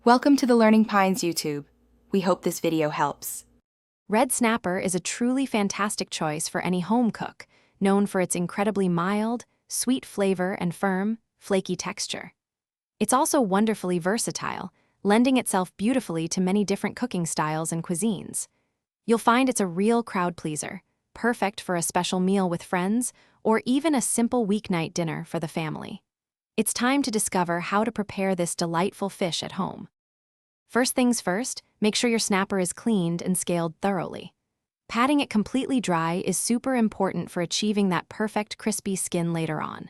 Welcome to the Learning Pines YouTube. We hope this video helps. Red snapper is a truly fantastic choice for any home cook, known for its incredibly mild, sweet flavor and firm, flaky texture. It's also wonderfully versatile, lending itself beautifully to many different cooking styles and cuisines. You'll find it's a real crowd pleaser, perfect for a special meal with friends or even a simple weeknight dinner for the family. It's time to discover how to prepare this delightful fish at home. First things first, make sure your snapper is cleaned and scaled thoroughly. Patting it completely dry is super important for achieving that perfect crispy skin later on.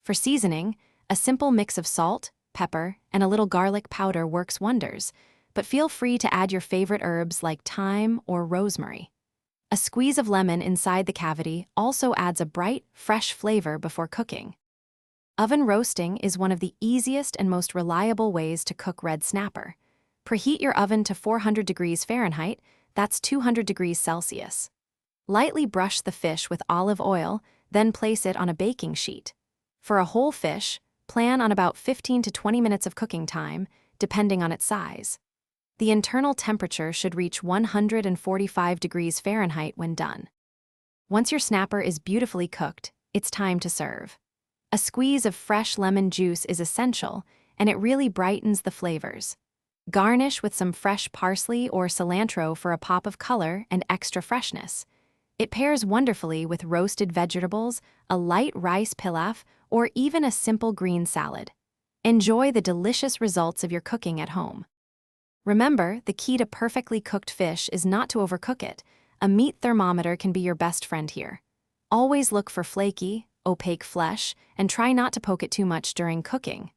For seasoning, a simple mix of salt, pepper, and a little garlic powder works wonders, but feel free to add your favorite herbs like thyme or rosemary. A squeeze of lemon inside the cavity also adds a bright, fresh flavor before cooking. Oven roasting is one of the easiest and most reliable ways to cook red snapper. Preheat your oven to 400 degrees Fahrenheit, that's 200 degrees Celsius. Lightly brush the fish with olive oil, then place it on a baking sheet. For a whole fish, plan on about 15 to 20 minutes of cooking time, depending on its size. The internal temperature should reach 145 degrees Fahrenheit when done. Once your snapper is beautifully cooked, it's time to serve. A squeeze of fresh lemon juice is essential, and it really brightens the flavors. Garnish with some fresh parsley or cilantro for a pop of color and extra freshness. It pairs wonderfully with roasted vegetables, a light rice pilaf, or even a simple green salad. Enjoy the delicious results of your cooking at home. Remember, the key to perfectly cooked fish is not to overcook it. A meat thermometer can be your best friend here. Always look for flaky, opaque flesh, and try not to poke it too much during cooking.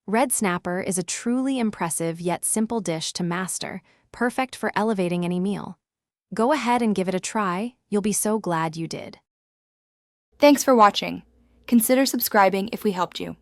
Red snapper is a truly impressive yet simple dish to master, perfect for elevating any meal. Go ahead and give it a try, you'll be so glad you did. Thanks for watching. Consider subscribing if we helped you.